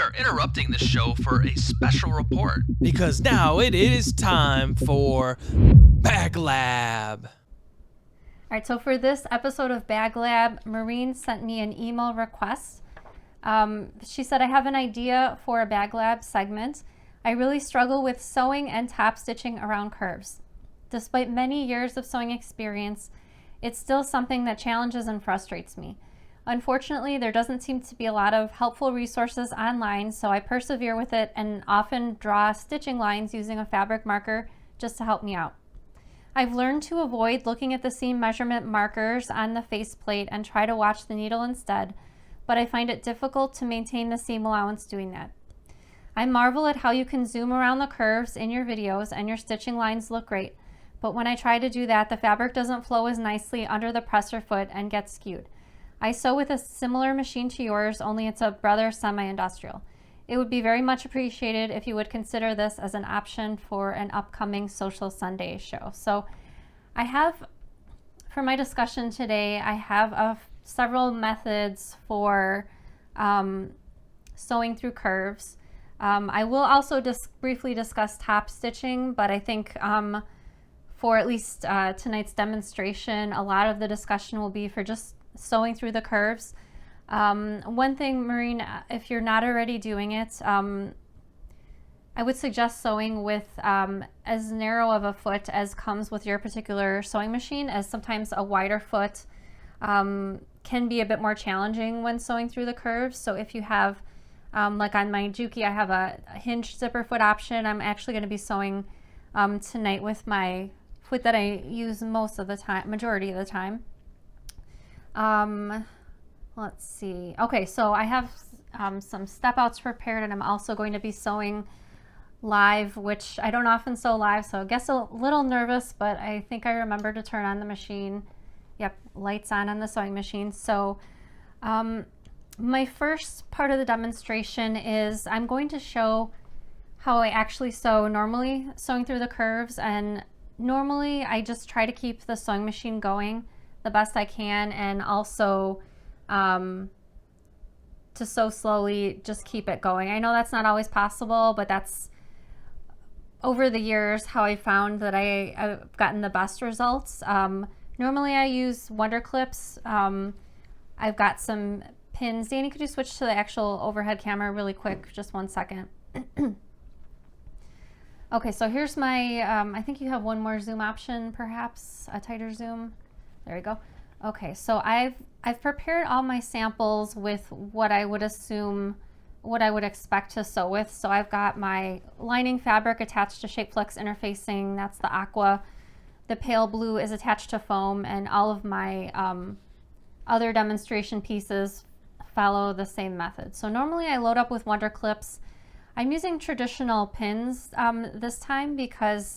are interrupting the show for a special report. Because now it is time for Bag Lab. All right, so for this episode of Bag Lab, Maureen sent me an email request. She said, I have an idea for a Bag Lab segment. I really struggle with sewing and top stitching around curves. Despite many years of sewing experience, it's still something that challenges and frustrates me. Unfortunately, there doesn't seem to be a lot of helpful resources online, so I persevere with it and often draw stitching lines using a fabric marker just to help me out. I've learned to avoid looking at the seam measurement markers on the faceplate and try to watch the needle instead, but I find it difficult to maintain the seam allowance doing that. I marvel at how you can zoom around the curves in your videos and your stitching lines look great, but when I try to do that, the fabric doesn't flow as nicely under the presser foot and gets skewed. I sew with a similar machine to yours, only it's a Brother semi-industrial. It would be very much appreciated if you would consider this as an option for an upcoming Social Sunday show. So I have, for my discussion today, I have several methods for sewing through curves. I will also briefly discuss top stitching, but I think for at least tonight's demonstration, a lot of the discussion will be for just sewing through the curves. One thing, Maureen, if you're not already doing it, I would suggest sewing with as narrow of a foot as comes with your particular sewing machine, as sometimes a wider foot can be a bit more challenging when sewing through the curves. So if you have, like on my Juki, I have a hinged zipper foot option. I'm actually going to be sewing tonight with my foot that I use most of the time, majority of the time. Let's see. Okay, so I have some step outs prepared, and I'm also going to be sewing live, which I don't often sew live, so I guess a little nervous, but I think I remember to turn on the machine. Yep, lights on the sewing machine. So my first part of the demonstration is I'm going to show how I actually sew normally, sewing through the curves, and normally I just try to keep the sewing machine going the best I can, and also to sew slowly, just keep it going. I know that's not always possible, but that's over the years how I found that I've gotten the best results. Normally I use Wonder Clips. I've got some pins. Danny, could you switch to the actual overhead camera really quick? Just 1 second. Okay, so here's my, I think you have one more zoom option, perhaps, a tighter zoom. There we go. Okay, so I've prepared all my samples with what I would assume, what I would expect to sew with. So I've got my lining fabric attached to Shapeflex interfacing, that's the aqua. The pale blue is attached to foam, and all of my other demonstration pieces follow the same method. So normally I load up with Wonder Clips. I'm using traditional pins this time because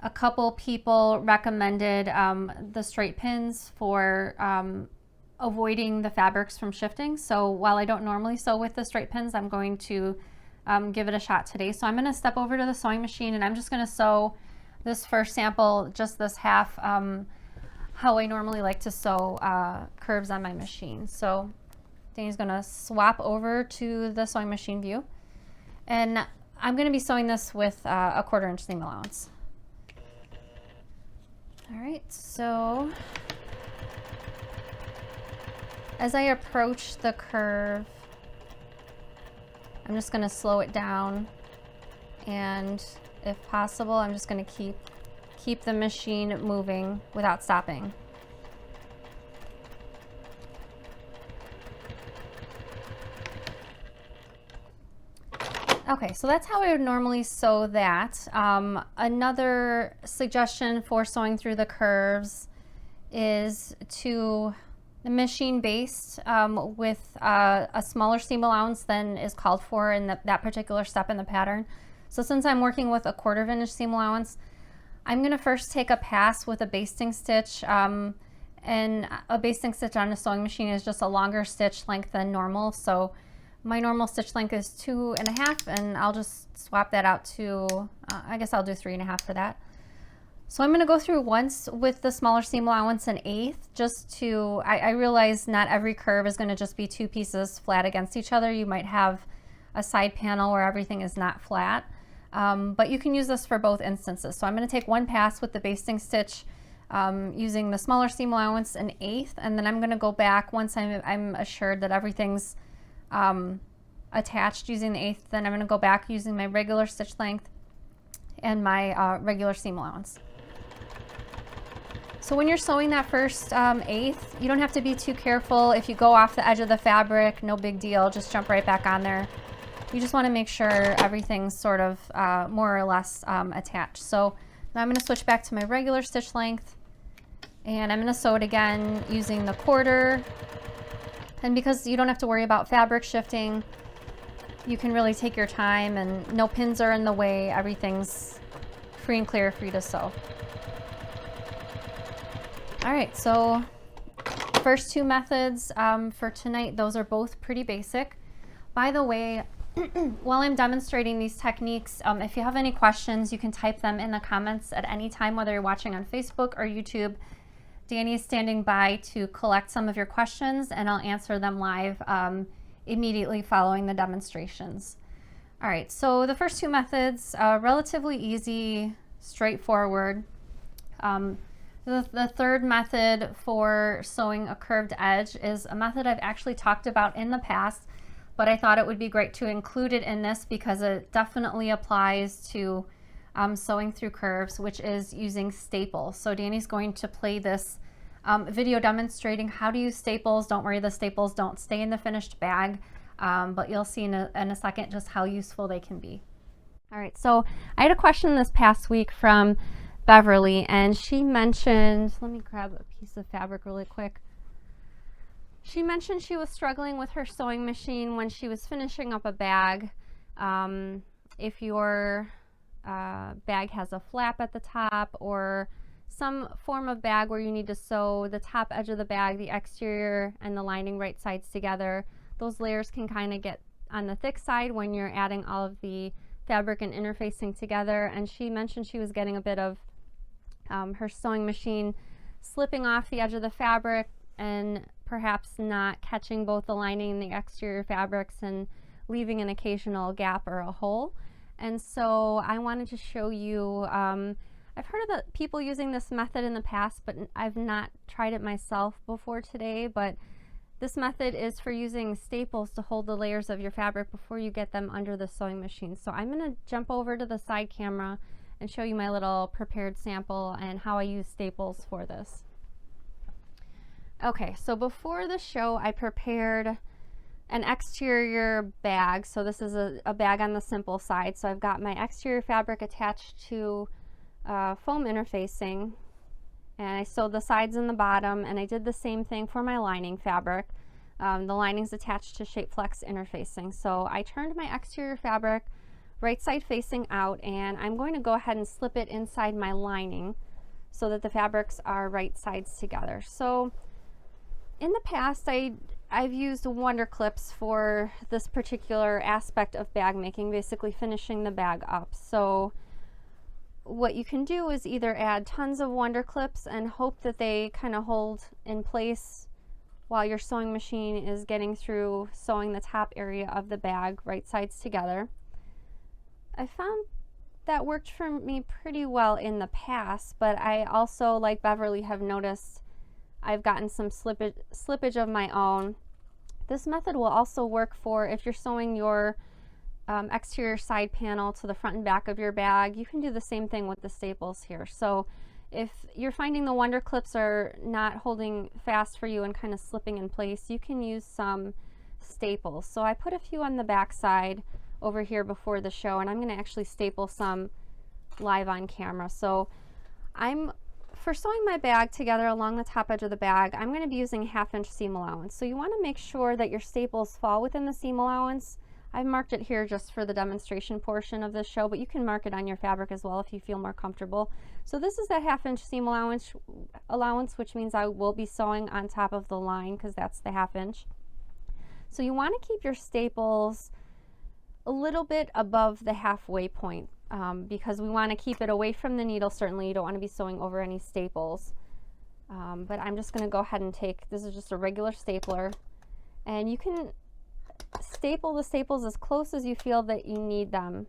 a couple people recommended the straight pins for avoiding the fabrics from shifting. So while I don't normally sew with the straight pins, I'm going to give it a shot today. So I'm going to step over to the sewing machine, and I'm just going to sew this first sample, just this half, how I normally like to sew curves on my machine. So Danny's going to swap over to the sewing machine view, and I'm going to be sewing this with a 1/4 inch seam allowance. All right, so as I approach the curve, I'm just going to slow it down, and if possible, I'm just going to keep the machine moving without stopping. Okay, so that's how I would normally sew that. Another suggestion for sewing through the curves is to machine based with a smaller seam allowance than is called for in that particular step in the pattern. So since I'm working with a 1/4 inch seam allowance, I'm going to first take a pass with a basting stitch, and a basting stitch on a sewing machine is just a longer stitch length than normal. So my normal stitch length is 2.5, and I'll just swap that out to, I guess I'll do 3.5 for that. So I'm going to go through once with the smaller seam allowance, an eighth, just to, I realize not every curve is going to just be two pieces flat against each other. You might have a side panel where everything is not flat, but you can use this for both instances. So I'm going to take one pass with the basting stitch using the smaller seam allowance, an eighth, and then I'm going to go back once I'm assured that everything's attached using the eighth. Then I'm going to go back using my regular stitch length and my regular seam allowance. So when you're sewing that first eighth, you don't have to be too careful. If you go off the edge of the fabric, no big deal, just jump right back on there. You just want to make sure everything's sort of more or less attached. So now I'm going to switch back to my regular stitch length, and I'm going to sew it again using the quarter. And because you don't have to worry about fabric shifting, you can really take your time and no pins are in the way. Everything's free and clear for you to sew. All right, so first two methods for tonight, those are both pretty basic. By the way, while I'm demonstrating these techniques, if you have any questions, you can type them in the comments at any time, whether you're watching on Facebook or YouTube. Danny is standing by to collect some of your questions, and I'll answer them live immediately following the demonstrations. All right, so the first two methods, relatively easy, straightforward. The third method for sewing a curved edge is a method I've actually talked about in the past, but I thought it would be great to include it in this because it definitely applies to sewing through curves, which is using staples. So Danny's going to play this video demonstrating how to use staples. Don't worry, the staples don't stay in the finished bag, but you'll see in a second just how useful they can be. All right, so I had a question this past week from Beverly, and she mentioned, let me grab a piece of fabric really quick. She mentioned she was struggling with her sewing machine when she was finishing up a bag. If your bag has a flap at the top or some form of bag where you need to sew the top edge of the bag, the exterior and the lining right sides together, those layers can kind of get on the thick side when you're adding all of the fabric and interfacing together. And she mentioned she was getting a bit of her sewing machine slipping off the edge of the fabric and perhaps not catching both the lining and the exterior fabrics and leaving an occasional gap or a hole. And so I wanted to show you, I've heard of people using this method in the past, but I've not tried it myself before today. But this method is for using staples to hold the layers of your fabric before you get them under the sewing machine. So I'm going to jump over to the side camera and show you my little prepared sample and how I use staples for this. Okay, so before the show I prepared an exterior bag. So this is a bag on the simple side. So I've got my exterior fabric attached to foam interfacing, and I sewed the sides and the bottom, and I did the same thing for my lining fabric. The lining's attached to shape flex interfacing. So I turned my exterior fabric right side facing out, and I'm going to go ahead and slip it inside my lining so that the fabrics are right sides together. So in the past I've used wonder clips for this particular aspect of bag making, basically finishing the bag up. So what you can do is either add tons of wonder clips and hope that they kind of hold in place while your sewing machine is getting through sewing the top area of the bag right sides together. I found that worked for me pretty well in the past, but I also, like Beverly, have noticed I've gotten some slippage of my own. This method will also work for if you're sewing your exterior side panel to the front and back of your bag. You can do the same thing with the staples here. So if you're finding the wonder clips are not holding fast for you and kind of slipping in place, you can use some staples. So I put a few on the back side over here before the show, and I'm going to actually staple some live on camera. So for sewing my bag together along the top edge of the bag, I'm going to be using 1/2 inch seam allowance. So you want to make sure that your staples fall within the seam allowance. I've marked it here just for the demonstration portion of this show, but you can mark it on your fabric as well if you feel more comfortable. So this is that 1/2 inch seam allowance, which means I will be sewing on top of the line because that's the 1/2 inch. So you want to keep your staples a little bit above the halfway point because we want to keep it away from the needle. Certainly you don't want to be sewing over any staples. But I'm just going to go ahead and take, this is just a regular stapler, and you can staple the staples as close as you feel that you need them.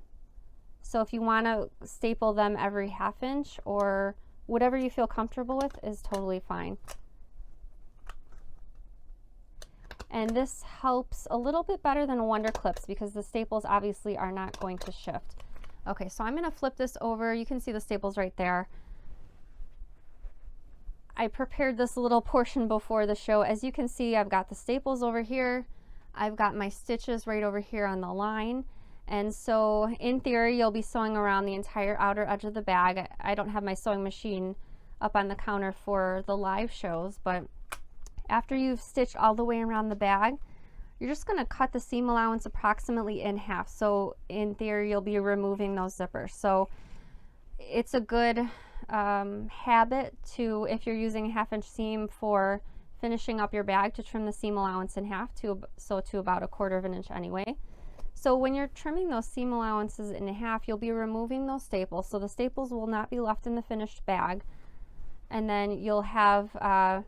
So if you want to staple them every 1/2 inch or whatever you feel comfortable with is totally fine. And this helps a little bit better than Wonder Clips because the staples obviously are not going to shift. Okay, so I'm going to flip this over. You can see the staples right there. I prepared this little portion before the show. As you can see, I've got the staples over here. I've got my stitches right over here on the line. And so in theory, you'll be sewing around the entire outer edge of the bag. I don't have my sewing machine up on the counter for the live shows, but after you've stitched all the way around the bag, you're just going to cut the seam allowance approximately in half. So in theory, you'll be removing those zippers. So it's a good habit to, if you're using a 1/2 inch seam for finishing up your bag, to trim the seam allowance in half to about 1/4 inch anyway. So when you're trimming those seam allowances in half, you'll be removing those staples. So the staples will not be left in the finished bag. And then you'll have a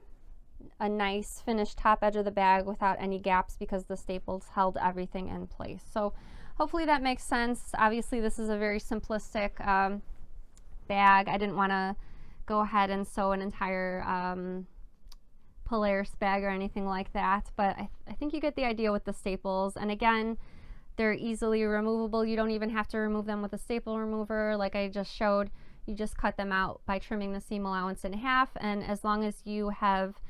nice finished top edge of the bag without any gaps because the staples held everything in place. So hopefully that makes sense. Obviously this is a very simplistic bag. I didn't want to go ahead and sew an entire Polaris bag or anything like that, but I think you get the idea with the staples. And again, they're easily removable. You don't even have to remove them with a staple remover like I just showed. You just cut them out by trimming the seam allowance in half, and as long as you have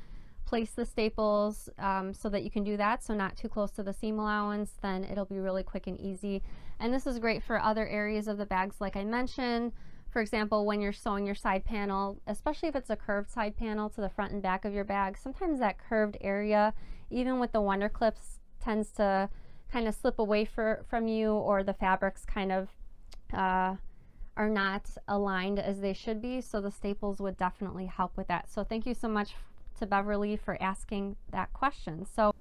placed the staples so that you can do that, so not too close to the seam allowance, then it'll be really quick and easy. And this is great for other areas of the bags like I mentioned. For example, when you're sewing your side panel, especially if it's a curved side panel to the front and back of your bag, sometimes that curved area, even with the Wonder Clips, tends to kind of slip away from you, or the fabrics kind of are not aligned as they should be. So the staples would definitely help with that. So thank you so much to Beverly for asking that question. So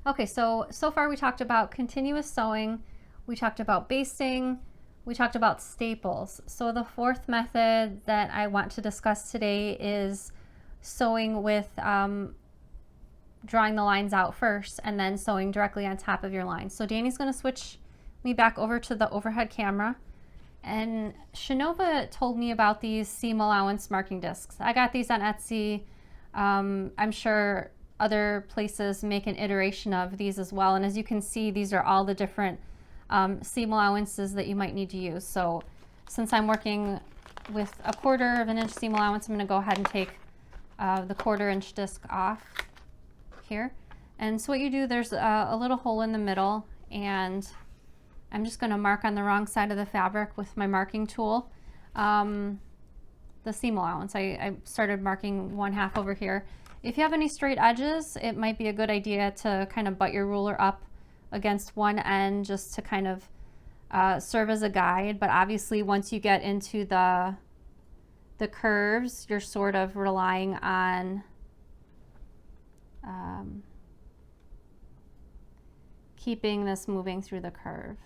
okay, so far we talked about continuous sewing, we talked about basting, we talked about staples. So the fourth method that I want to discuss today is sewing with drawing the lines out first and then sewing directly on top of your line. So Danny's going to switch me back over to the overhead camera, and Shanova told me about these seam allowance marking discs. I got these on Etsy. I'm sure other places make an iteration of these as well, and as you can see, these are all the different seam allowances that you might need to use. So since I'm working with a 1/4 inch seam allowance, I'm going to go ahead and take the 1/4 inch disc off here. And so what you do, there's a little hole in the middle, and I'm just going to mark on the wrong side of the fabric with my marking tool the seam allowance. I started marking 1/2 over here. If you have any straight edges, it might be a good idea to kind of butt your ruler up against one end just to kind of serve as a guide. But obviously once you get into the curves, you're sort of relying on keeping this moving through the curve.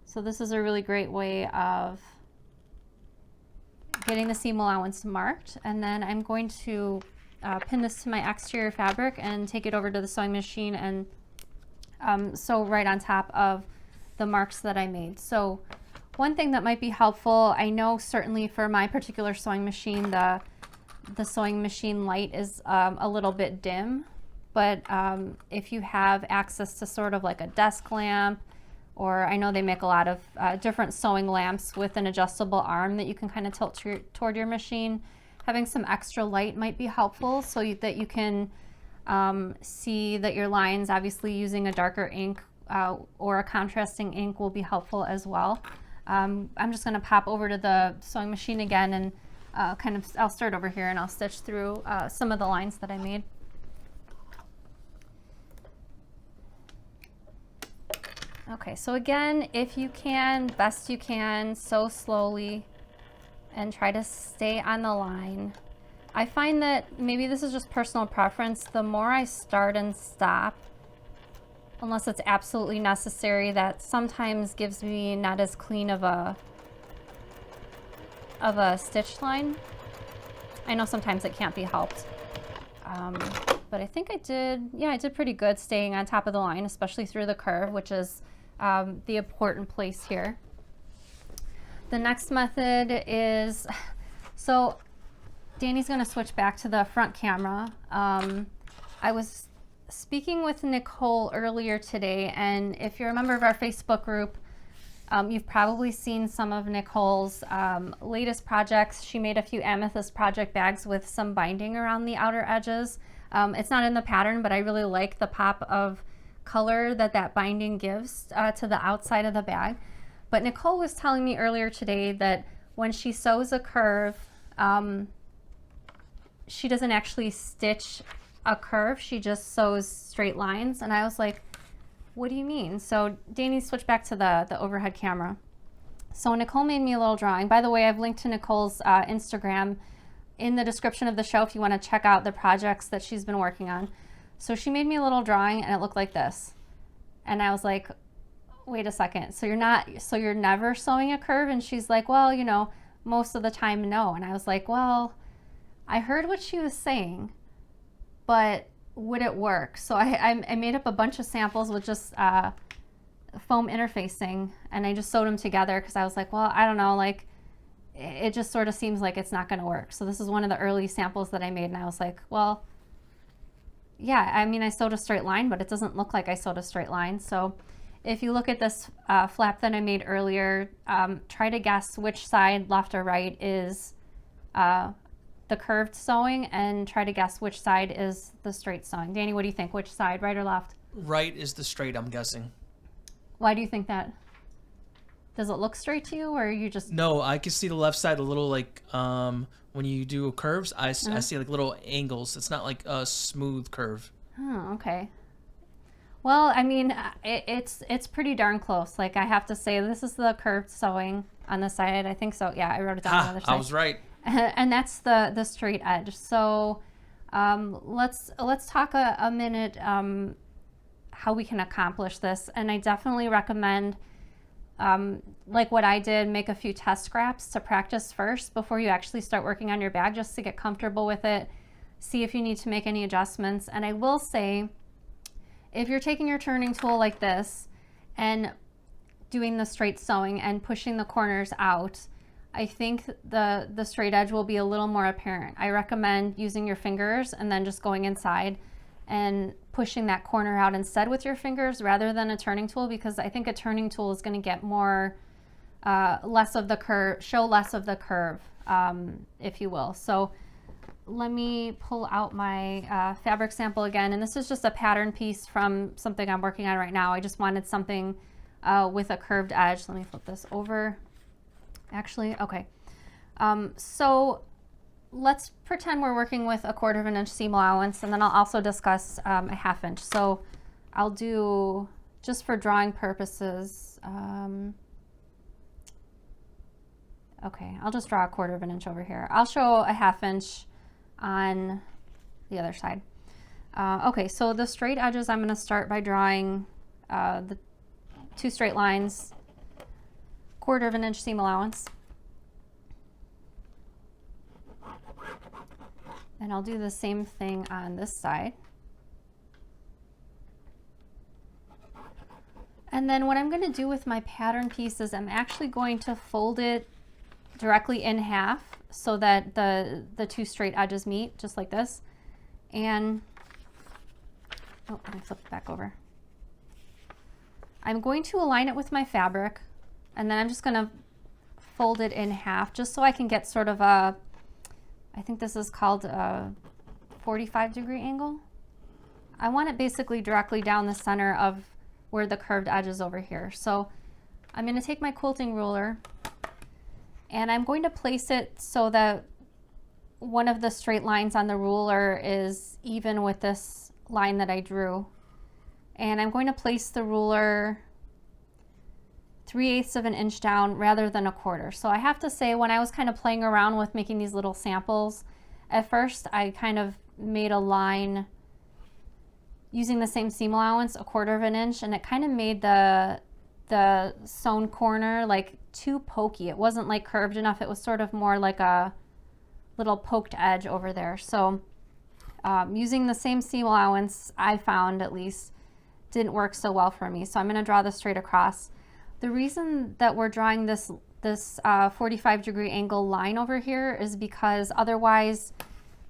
So this is a really great way of getting the seam allowance marked. And then I'm going to pin this to my exterior fabric and take it over to the sewing machine and sew right on top of the marks that I made. So one thing that might be helpful, I know certainly for my particular sewing machine, the sewing machine light is a little bit dim, but if you have access to sort of like a desk lamp, or I know they make a lot of different sewing lamps with an adjustable arm that you can kind of tilt toward your machine, having some extra light might be helpful so that you can see that your lines, obviously using a darker ink or a contrasting ink will be helpful as well. I'm just going to pop over to the sewing machine again and I'll start over here and I'll stitch through some of the lines that I made. Okay, so again, if you can, best you can, sew slowly and try to stay on the line. I find that maybe this is just personal preference. The more I start and stop, unless it's absolutely necessary. That sometimes gives me not as clean of a stitch line. I know sometimes it can't be helped. But I think I did pretty good staying on top of the line, especially through the curve, which is the important place here. The next method is, so Danny's gonna switch back to the front camera. I was speaking with Nicole earlier today, and if you're a member of our Facebook group, you've probably seen some of Nicole's latest projects. She made a few amethyst project bags with some binding around the outer edges. It's not in the pattern, but I really like the pop of color that binding gives to the outside of the bag. But Nicole was telling me earlier today that when she sews a curve, she doesn't actually stitch a curve, she just sews straight lines. And I was like, what do you mean? So Danny switched back to the overhead camera. So Nicole made me a little drawing. By the way, I've linked to Nicole's Instagram in the description of the show if you want to check out the projects that she's been working on. So she made me a little drawing and it looked like this. And I was like, wait a second. So you're never sewing a curve? And she's like, well, you know, most of the time, no. And I was like, well, I heard what she was saying, but would it work? So I made up a bunch of samples with just foam interfacing, and I just sewed them together because I was like, well, I don't know, like it just sort of seems like it's not going to work. So this is one of the early samples that I made, and I was like, well, yeah, I mean, I sewed a straight line, but it doesn't look like I sewed a straight line. So if you look at this flap that I made earlier, try to guess which side, left or right, is the curved sewing, and try to guess which side is the straight sewing. Danny, what do you think? Which side, right or left? Right is the straight, I'm guessing. Why do you think that? Does it look straight to you, or are you just... No, I can see the left side a little, like when you do curves, I see like little angles. It's not like a smooth curve. Oh, okay. Well, I mean, it's pretty darn close. Like, I have to say, this is the curved sewing on the side. I think so. Yeah, I wrote it down on the other side. I was right. And that's the straight edge. So let's talk a minute how we can accomplish this. And I definitely recommend, like what I did, make a few test scraps to practice first before you actually start working on your bag, just to get comfortable with it, see if you need to make any adjustments. And I will say, if you're taking your turning tool like this and doing the straight sewing and pushing the corners out, I think the straight edge will be a little more apparent. I recommend using your fingers and then just going inside and pushing that corner out instead with your fingers rather than a turning tool, because I think a turning tool is going to get more, less of the curve, show less of the curve, if you will. So let me pull out my fabric sample again. And this is just a pattern piece from something I'm working on right now. I just wanted something with a curved edge. Let me flip this over. Actually, okay. So let's pretend we're working with a 1/4 of an inch seam allowance, and then I'll also discuss a 1/2 inch. So I'll do, just for drawing purposes, okay, I'll just draw a 1/4 of an inch over here. I'll show a 1/2 inch on the other side. Okay, so the straight edges, I'm going to start by drawing the 2 straight lines, 1/4 of an inch seam allowance. And I'll do the same thing on this side. And then what I'm going to do with my pattern piece is I'm actually going to fold it directly in half so that the 2 straight edges meet, just like this. And, oh, let me flip it back over. I'm going to align it with my fabric, and then I'm just going to fold it in half just so I can get sort of a, I think this is called a 45-degree angle. I want it basically directly down the center of where the curved edge is over here. So I'm going to take my quilting ruler and I'm going to place it so that one of the straight lines on the ruler is even with this line that I drew. And I'm going to place the ruler 3/8 of an inch down rather than a 1/4. So I have to say, when I was kind of playing around with making these little samples, at first I kind of made a line using the same seam allowance, 1/4 of an inch, and it kind of made the sewn corner like too pokey. It wasn't like curved enough. It was sort of more like a little poked edge over there. So using the same seam allowance, I found at least, didn't work so well for me. So I'm going to draw this straight across. The reason that we're drawing this 45-degree angle line over here is because otherwise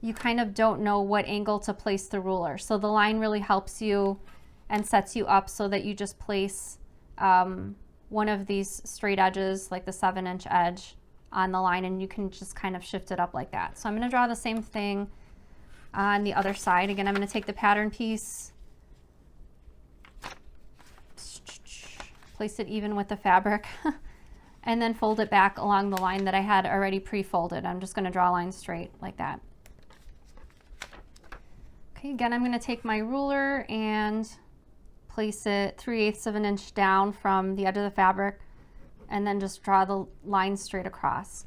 you kind of don't know what angle to place the ruler. So the line really helps you and sets you up so that you just place one of these straight edges, like the 7-inch edge, on the line, and you can just kind of shift it up like that. So I'm going to draw the same thing on the other side. Again, I'm going to take the pattern piece, place it even with the fabric, and then fold it back along the line that I had already pre-folded. I'm just going to draw a line straight like that. Okay, again, I'm going to take my ruler and place it 3/8 of an inch down from the edge of the fabric, and then just draw the line straight across.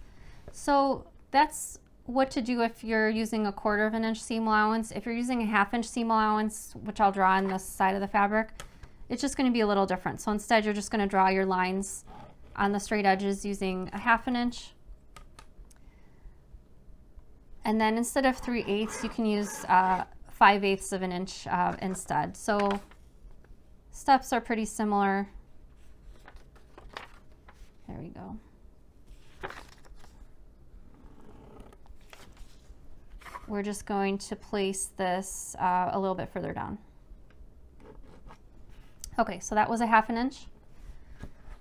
So that's what to do if you're using a 1/4 of an inch seam allowance. If you're using a 1/2 inch seam allowance, which I'll draw on this side of the fabric, it's just going to be a little different. So instead, you're just going to draw your lines on the straight edges using a 1/2 inch. And then instead of 3/8, you can use 5/8 of an inch instead. So steps are pretty similar. There we go. We're just going to place this a little bit further down. Okay, so that was a 1/2 inch.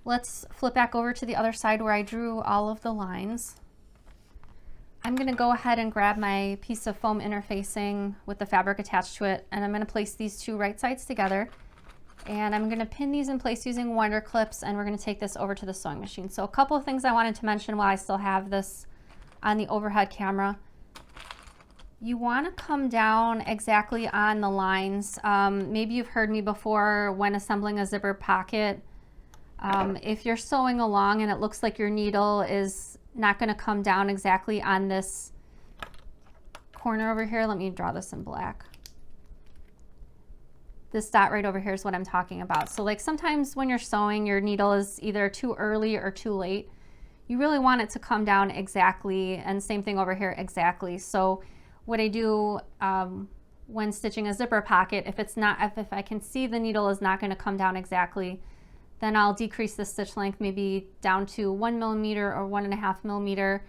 Let's flip back over to the other side where I drew all of the lines. I'm going to go ahead and grab my piece of foam interfacing with the fabric attached to it, and I'm going to place these two right sides together, and I'm going to pin these in place using wonder clips, and we're going to take this over to the sewing machine. So a couple of things I wanted to mention while I still have this on the overhead camera. You want to come down exactly on the lines. Maybe you've heard me before when assembling a zipper pocket. If you're sewing along and it looks like your needle is not going to come down exactly on this corner over here, let me draw this in black. This dot right over here is what I'm talking about. So like sometimes when you're sewing, your needle is either too early or too late. You really want it to come down exactly, and same thing over here, exactly. So what I do when stitching a zipper pocket, if I can see the needle is not going to come down exactly, then I'll decrease the stitch length maybe down to 1 millimeter or 1.5 millimeter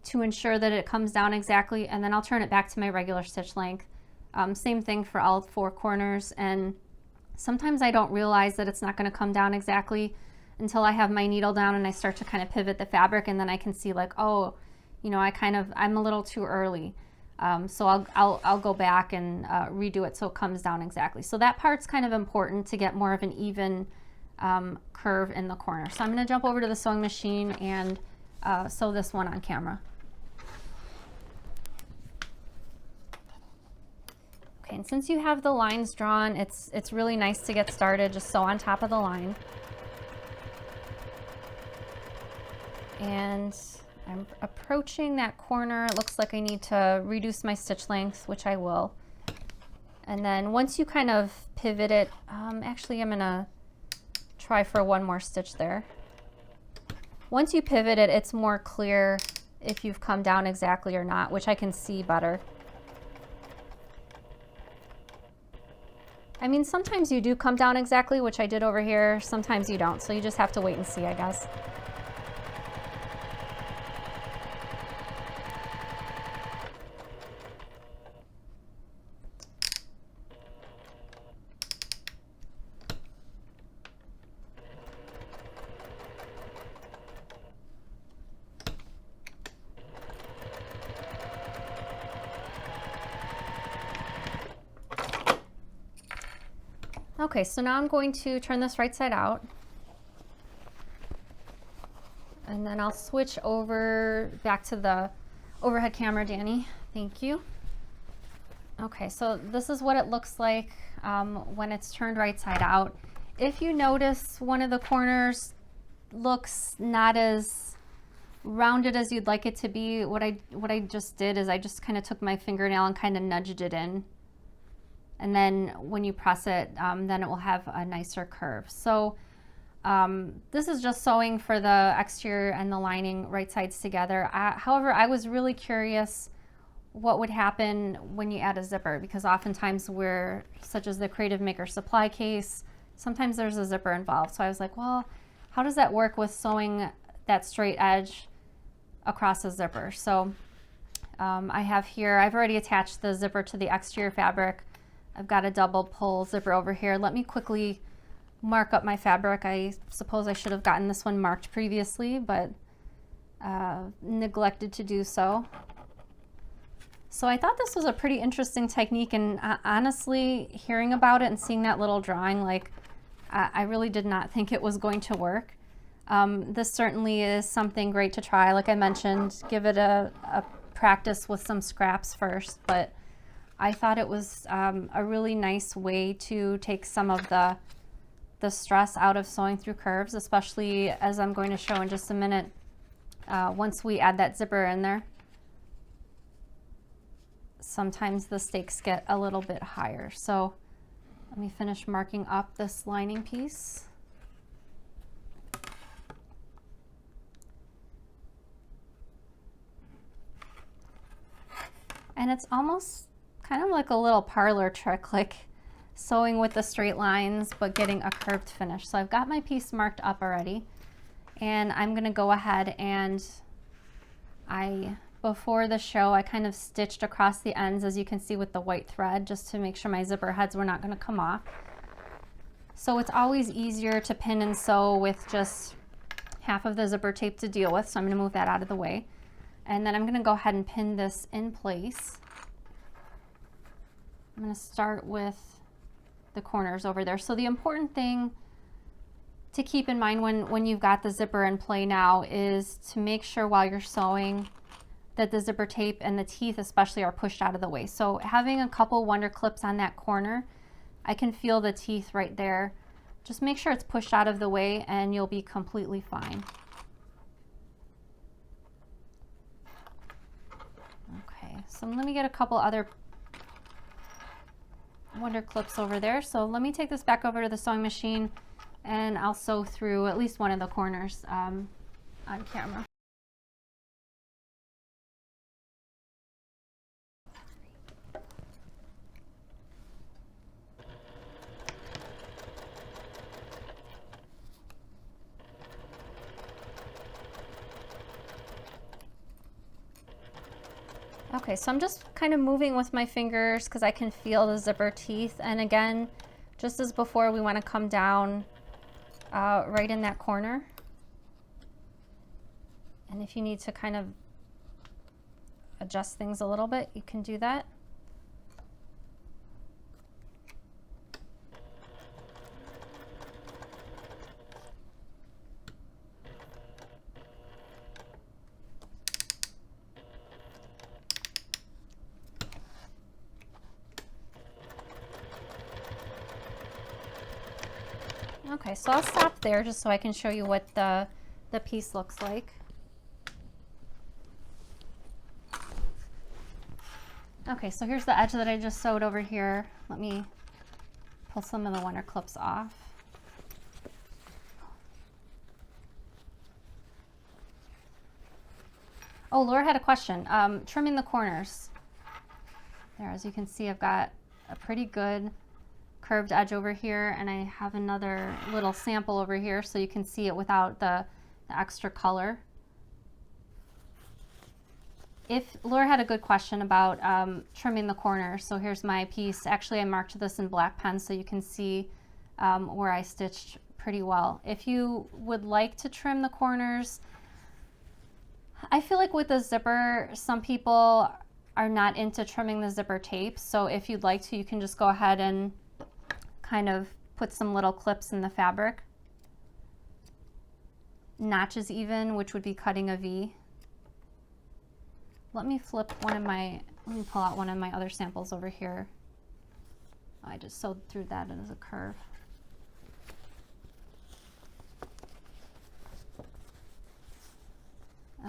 to ensure that it comes down exactly, and then I'll turn it back to my regular stitch length. Same thing for all 4 corners, and sometimes I don't realize that it's not going to come down exactly until I have my needle down and I start to kind of pivot the fabric, and then I can see like, oh, you know, I'm a little too early. So I'll go back and redo it so it comes down exactly. So that part's kind of important to get more of an even curve in the corner. So I'm going to jump over to the sewing machine and sew this one on camera. Okay, and since you have the lines drawn, it's really nice to get started. Just sew on top of the line. And I'm approaching that corner. It looks like I need to reduce my stitch length, which I will. And then once you kind of pivot it, actually I'm gonna try for one more stitch there. Once you pivot it, it's more clear if you've come down exactly or not, which I can see better. I mean, sometimes you do come down exactly, which I did over here. Sometimes you don't, so you just have to wait and see, I guess. Okay, so now I'm going to turn this right side out, and then I'll switch over back to the overhead camera, Danny. Thank you. Okay, so this is what it looks like when it's turned right side out. If you notice one of the corners looks not as rounded as you'd like it to be, what I just did is I just kind of took my fingernail and kind of nudged it in. and then when you press it, then it will have a nicer curve. So this is just sewing for the exterior and the lining right sides together. However, I was really curious what would happen when you add a zipper, because oftentimes such as the Creative Maker supply case, sometimes there's a zipper involved. So I was like, well, how does that work with sewing that straight edge across a zipper? So I have here, I've already attached the zipper to the exterior fabric. I've got a double pull zipper over here. Let me quickly mark up my fabric. I suppose I should have gotten this one marked previously, but neglected to do so. So I thought this was a pretty interesting technique, and honestly, hearing about it and seeing that little drawing, like, I really did not think it was going to work. This certainly is something great to try. Like I mentioned, give it a practice with some scraps first, but I thought it was a really nice way to take some of the stress out of sewing through curves, especially as I'm going to show in just a minute, once we add that zipper in there. Sometimes the stakes get a little bit higher. So let me finish marking up this lining piece. And it's almost kind of like a little parlor trick, like sewing with the straight lines but getting a curved finish. So I've got my piece marked up already, and I'm gonna go ahead and before the show, I kind of stitched across the ends, as you can see, with the white thread, just to make sure my zipper heads were not going to come off. So it's always easier to pin and sew with just half of the zipper tape to deal with, so I'm going to move that out of the way. And then I'm going to go ahead and pin this in place. I'm going to start with the corners over there. So the important thing to keep in mind when you've got the zipper in play now is to make sure while you're sewing that the zipper tape and the teeth especially are pushed out of the way. So having a couple wonder clips on that corner, I can feel the teeth right there. Just make sure it's pushed out of the way and you'll be completely fine. Okay, so let me get a couple other wonder clips over there. So let me take this back over to the sewing machine and I'll sew through at least one of the corners on camera. Okay, so I'm just kind of moving with my fingers because I can feel the zipper teeth. And again, just as before, we want to come down right in that corner. And if you need to kind of adjust things a little bit, you can do that. Okay, so I'll stop there just so I can show you what the piece looks like. Okay, so here's the edge that I just sewed over here. Let me pull some of the wonder clips off. Oh, Laura had a question. Trimming the corners. There, as you can see, I've got a pretty good curved edge over here, and I have another little sample over here so you can see it without the extra color. Laura had a good question about trimming the corners. So here's my piece. Actually, I marked this in black pen so you can see where I stitched pretty well. If you would like to trim the corners, I feel like with the zipper, some people are not into trimming the zipper tape. So if you'd like to, you can just go ahead and kind of put some little clips in the fabric. Notches even, which would be cutting a V. Let me pull out one of my other samples over here. I just sewed through that as a curve.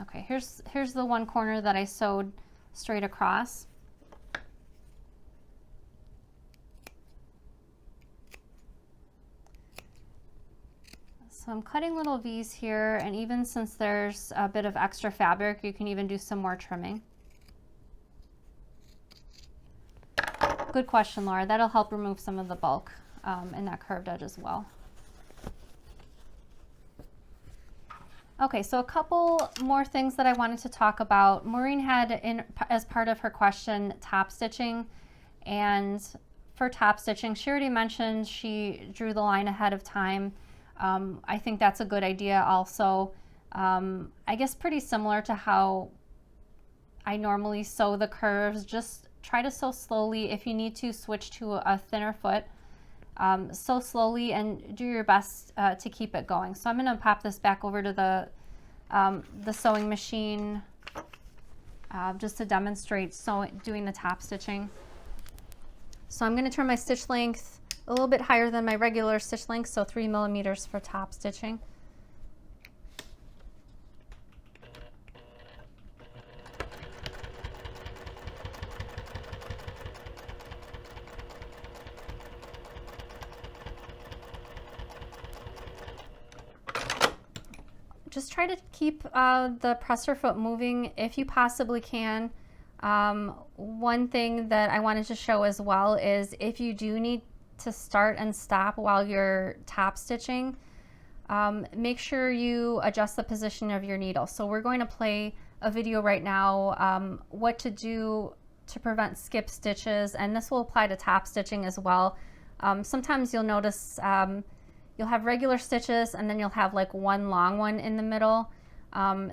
Okay, here's the one corner that I sewed straight across. So I'm cutting little V's here, and even since there's a bit of extra fabric, you can even do some more trimming. Good question, Laura. That'll help remove some of the bulk in that curved edge as well. Okay, so a couple more things that I wanted to talk about. Maureen had, as part of her question, top stitching. And for top stitching, she already mentioned she drew the line ahead of time. I think that's a good idea also. I guess pretty similar to how I normally sew the curves. Just try to sew slowly. If you need to, switch to a thinner foot. Sew slowly and do your best to keep it going. So I'm going to pop this back over to the sewing machine just to demonstrate doing the top stitching. So I'm going to turn my stitch length a little bit higher than my regular stitch length, so 3 millimeters for top stitching. Just try to keep the presser foot moving if you possibly can. One thing that I wanted to show as well is if you do need to start and stop while you're top stitching, make sure you adjust the position of your needle. So we're going to play a video right now, what to do to prevent skip stitches, and this will apply to top stitching as well. Sometimes you'll notice you'll have regular stitches and then you'll have like one long one in the middle.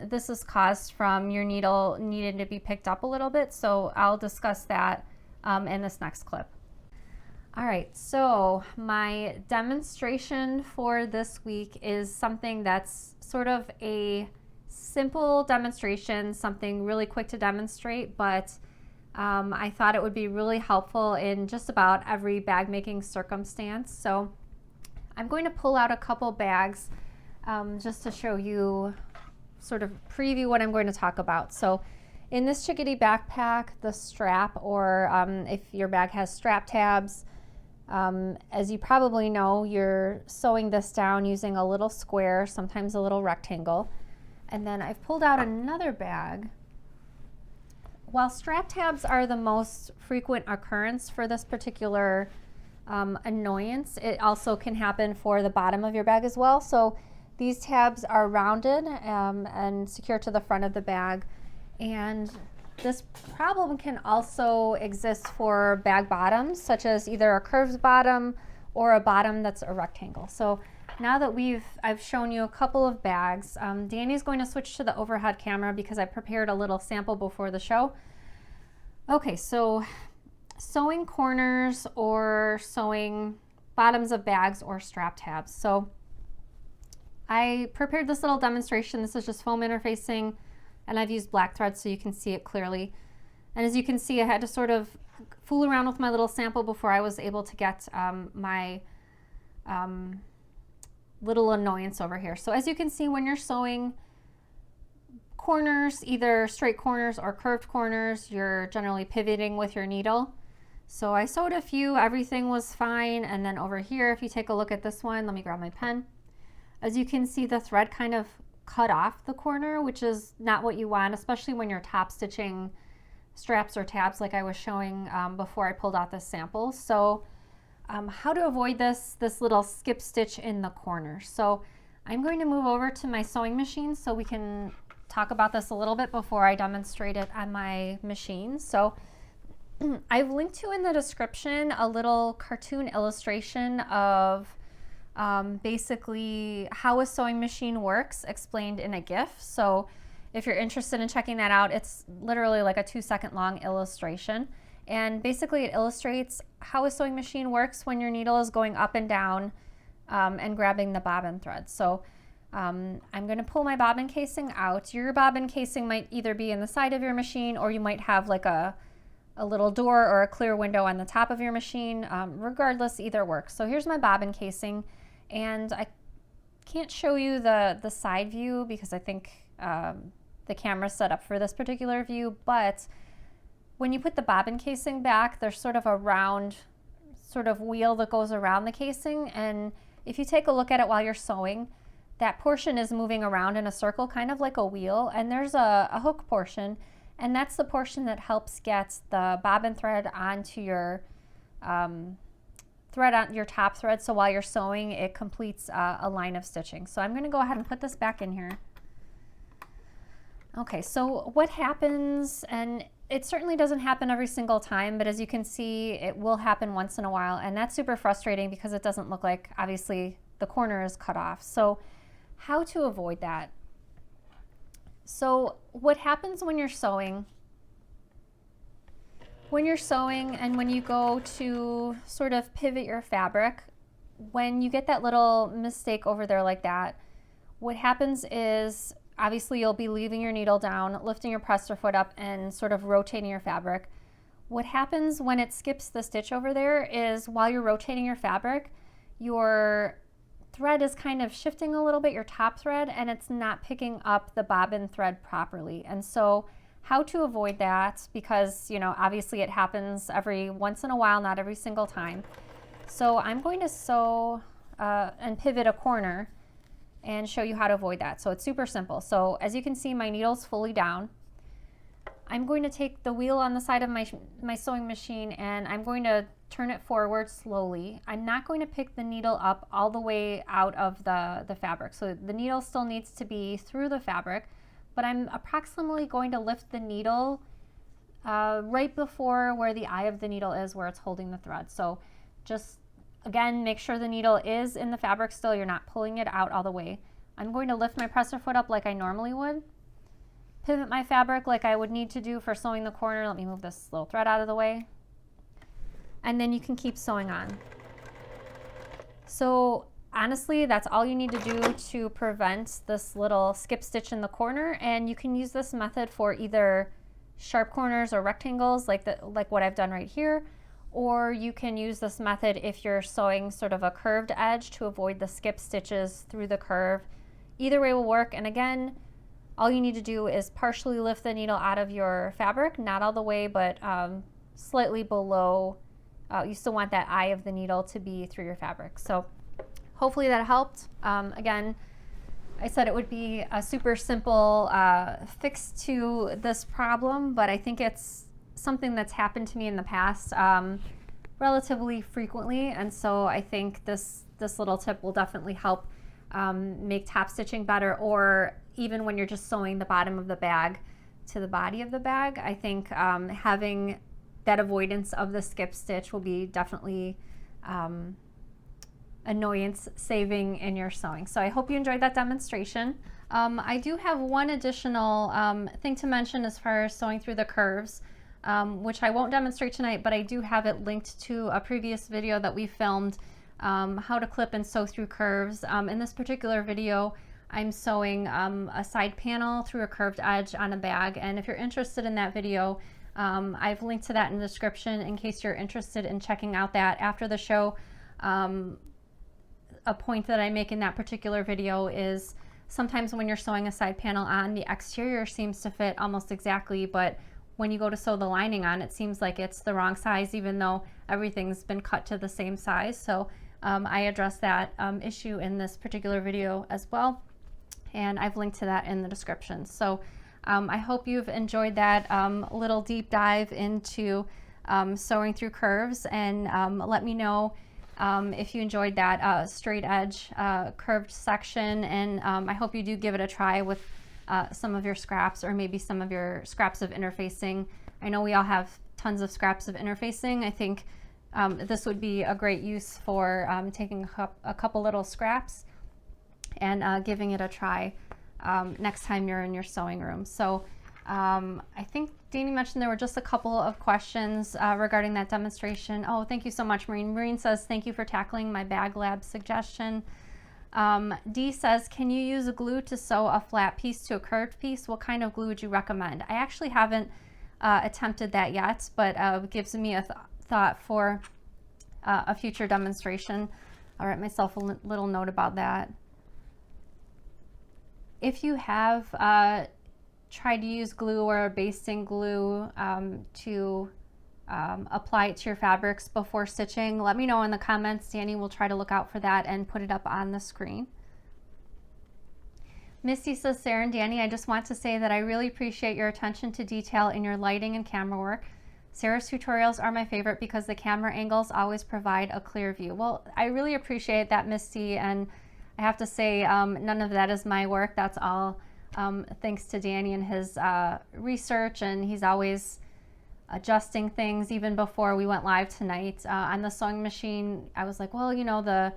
This is caused from your needle needing to be picked up a little bit, so I'll discuss that in this next clip. All right, so my demonstration for this week is something that's sort of a simple demonstration, something really quick to demonstrate, but I thought it would be really helpful in just about every bag making circumstance. So I'm going to pull out a couple bags just to show you, sort of preview what I'm going to talk about. So in this chickadee backpack, the strap, or if your bag has strap tabs, as you probably know, you're sewing this down using a little square, sometimes a little rectangle. And then I've pulled out another bag. While strap tabs are the most frequent occurrence for this particular annoyance, it also can happen for the bottom of your bag as well. So these tabs are rounded and secure to the front of the bag, and this problem can also exist for bag bottoms, such as either a curved bottom or a bottom that's a rectangle. So now that I've shown you a couple of bags, Danny's going to switch to the overhead camera because I prepared a little sample before the show. Okay, so sewing corners or sewing bottoms of bags or strap tabs. So I prepared this little demonstration. This is just foam interfacing, and I've used black thread so you can see it clearly. And as you can see, I had to sort of fool around with my little sample before I was able to get my little annoyance over here. So as you can see, when you're sewing corners, either straight corners or curved corners, you're generally pivoting with your needle. So I sewed a few, everything was fine. And then over here, if you take a look at this one, let me grab my pen. As you can see, the thread kind of cut off the corner, which is not what you want, especially when you're top stitching straps or tabs like I was showing before I pulled out this sample. So how to avoid this little skip stitch in the corner. So I'm going to move over to my sewing machine so we can talk about this a little bit before I demonstrate it on my machine. So I've linked to in the description a little cartoon illustration of basically how a sewing machine works, explained in a GIF. So if you're interested in checking that out, it's literally like a 2-second long illustration. And basically it illustrates how a sewing machine works when your needle is going up and down and grabbing the bobbin thread. So I'm going to pull my bobbin casing out. Your bobbin casing might either be in the side of your machine, or you might have like a little door or a clear window on the top of your machine. Regardless, either works. So here's my bobbin casing, and I can't show you the side view because I think the camera's set up for this particular view, but when you put the bobbin casing back, there's sort of a round sort of wheel that goes around the casing, and if you take a look at it while you're sewing, that portion is moving around in a circle, kind of like a wheel, and there's a hook portion, and that's the portion that helps get the bobbin thread onto your thread on your top thread, so while you're sewing it completes a line of stitching. So I'm going to go ahead and put this back in here. Okay, so what happens, and it certainly doesn't happen every single time, but as you can see, it will happen once in a while, and that's super frustrating because it doesn't look like, obviously, the corner is cut off. So how to avoid that? So what happens when you're sewing and when you go to sort of pivot your fabric, when you get that little mistake over there like that, what happens is obviously you'll be leaving your needle down, lifting your presser foot up and sort of rotating your fabric. What happens when it skips the stitch over there is while you're rotating your fabric, your thread is kind of shifting a little bit, your top thread, and it's not picking up the bobbin thread properly. And so how to avoid that, because obviously it happens every once in a while, not every single time. So I'm going to sew and pivot a corner and show you how to avoid that. So it's super simple. So as you can see, my needle's fully down. I'm going to take the wheel on the side of my sewing machine and I'm going to turn it forward slowly. I'm not going to pick the needle up all the way out of the fabric. So the needle still needs to be through the fabric, but I'm approximately going to lift the needle right before where the eye of the needle is, where it's holding the thread. So just again, make sure the needle is in the fabric still, you're not pulling it out all the way. I'm going to lift my presser foot up like I normally would, pivot my fabric like I would need to do for sewing the corner. Let me move this little thread out of the way. And then you can keep sewing on. So honestly, that's all you need to do to prevent this little skip stitch in the corner, and you can use this method for either sharp corners or rectangles like what I've done right here, or you can use this method if you're sewing sort of a curved edge to avoid the skip stitches through the curve. Either way will work, and again, all you need to do is partially lift the needle out of your fabric, not all the way, but slightly below. You still want that eye of the needle to be through your fabric. So hopefully that helped. Again, I said it would be a super simple fix to this problem, but I think it's something that's happened to me in the past relatively frequently, and so I think this little tip will definitely help make top stitching better, or even when you're just sewing the bottom of the bag to the body of the bag. I think having that avoidance of the skip stitch will be definitely annoyance saving in your sewing. So I hope you enjoyed that demonstration. I do have one additional thing to mention as far as sewing through the curves, which I won't demonstrate tonight, but I do have it linked to a previous video that we filmed, how to clip and sew through curves. In this particular video, I'm sewing a side panel through a curved edge on a bag, and if you're interested in that video, I've linked to that in the description in case you're interested in checking out that after the show. A point that I make in that particular video is sometimes when you're sewing a side panel on, the exterior seems to fit almost exactly, but when you go to sew the lining on, it seems like it's the wrong size, even though everything's been cut to the same size. So I address that issue in this particular video as well, and I've linked to that in the description. So I hope you've enjoyed that little deep dive into sewing through curves, and let me know if you enjoyed that straight edge curved section, and I hope you do give it a try with some of your scraps, or maybe some of your scraps of interfacing. I know we all have tons of scraps of interfacing. I think this would be a great use for taking a couple little scraps and giving it a try next time you're in your sewing room. So I think Danny mentioned there were just a couple of questions regarding that demonstration. Oh, thank you so much, Maureen. Maureen says, thank you for tackling my bag lab suggestion. Dee says, can you use a glue to sew a flat piece to a curved piece? What kind of glue would you recommend? I actually haven't attempted that yet, but it gives me a thought for a future demonstration. I'll write myself a little note about that. If you have tried to use glue or basting glue to apply it to your fabrics before stitching, let me know in the comments. Danny will try to look out for that and put it up on the screen. Misty says, Sarah and Danny, I just want to say that I really appreciate your attention to detail in your lighting and camera work. Sarah's tutorials are my favorite because the camera angles always provide a clear view. Well, I really appreciate that, Misty, and I have to say none of that is my work. That's all thanks to Danny and his research, and he's always adjusting things. Even before we went live tonight on the sewing machine, I was like, well, you know, the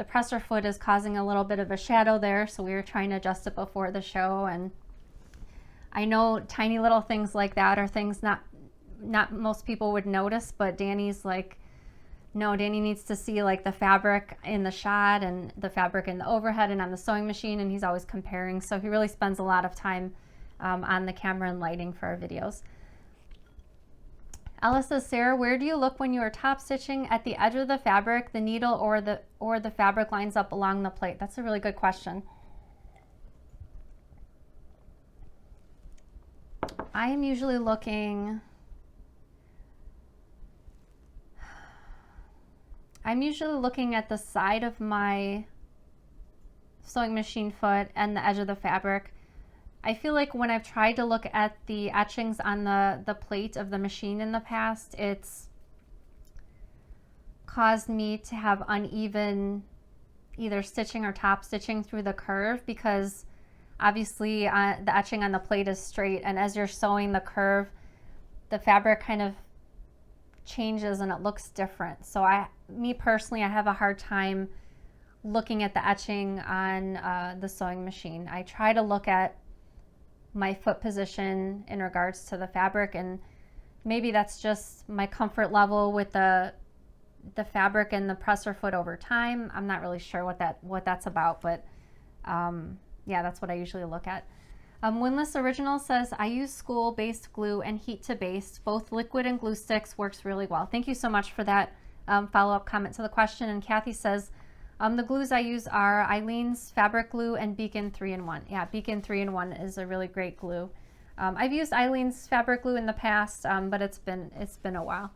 presser foot is causing a little bit of a shadow there, so we were trying to adjust it before the show. And I know tiny little things like that are things not most people would notice, but Danny's like, no, Danny needs to see like the fabric in the shot and the fabric in the overhead and on the sewing machine, and he's always comparing, so he really spends a lot of time on the camera and lighting for our videos. Ella says, Sarah, where do you look when you are top stitching? At the edge of the fabric, the needle, or the fabric lines up along the plate? That's a really good question. I am usually looking at the side of my sewing machine foot and the edge of the fabric. I feel like when I've tried to look at the etchings on the plate of the machine in the past, it's caused me to have uneven either stitching or top stitching through the curve, because obviously the etching on the plate is straight, and as you're sewing the curve, the fabric kind of changes and it looks different. So me personally, I have a hard time looking at the etching on the sewing machine. I try to look at my foot position in regards to the fabric, and maybe that's just my comfort level with the fabric and the presser foot over time. I'm not really sure what that's about, but yeah, that's what I usually look at. Winless Original says, I use school-based glue and heat to baste. Both liquid and glue sticks works really well. Thank you so much for that follow-up comment to the question. And Kathy says, the glues I use are Eileen's fabric glue and Beacon 3-in-1. Yeah, Beacon 3-in-1 is a really great glue. I've used Eileen's fabric glue in the past, but it's been a while.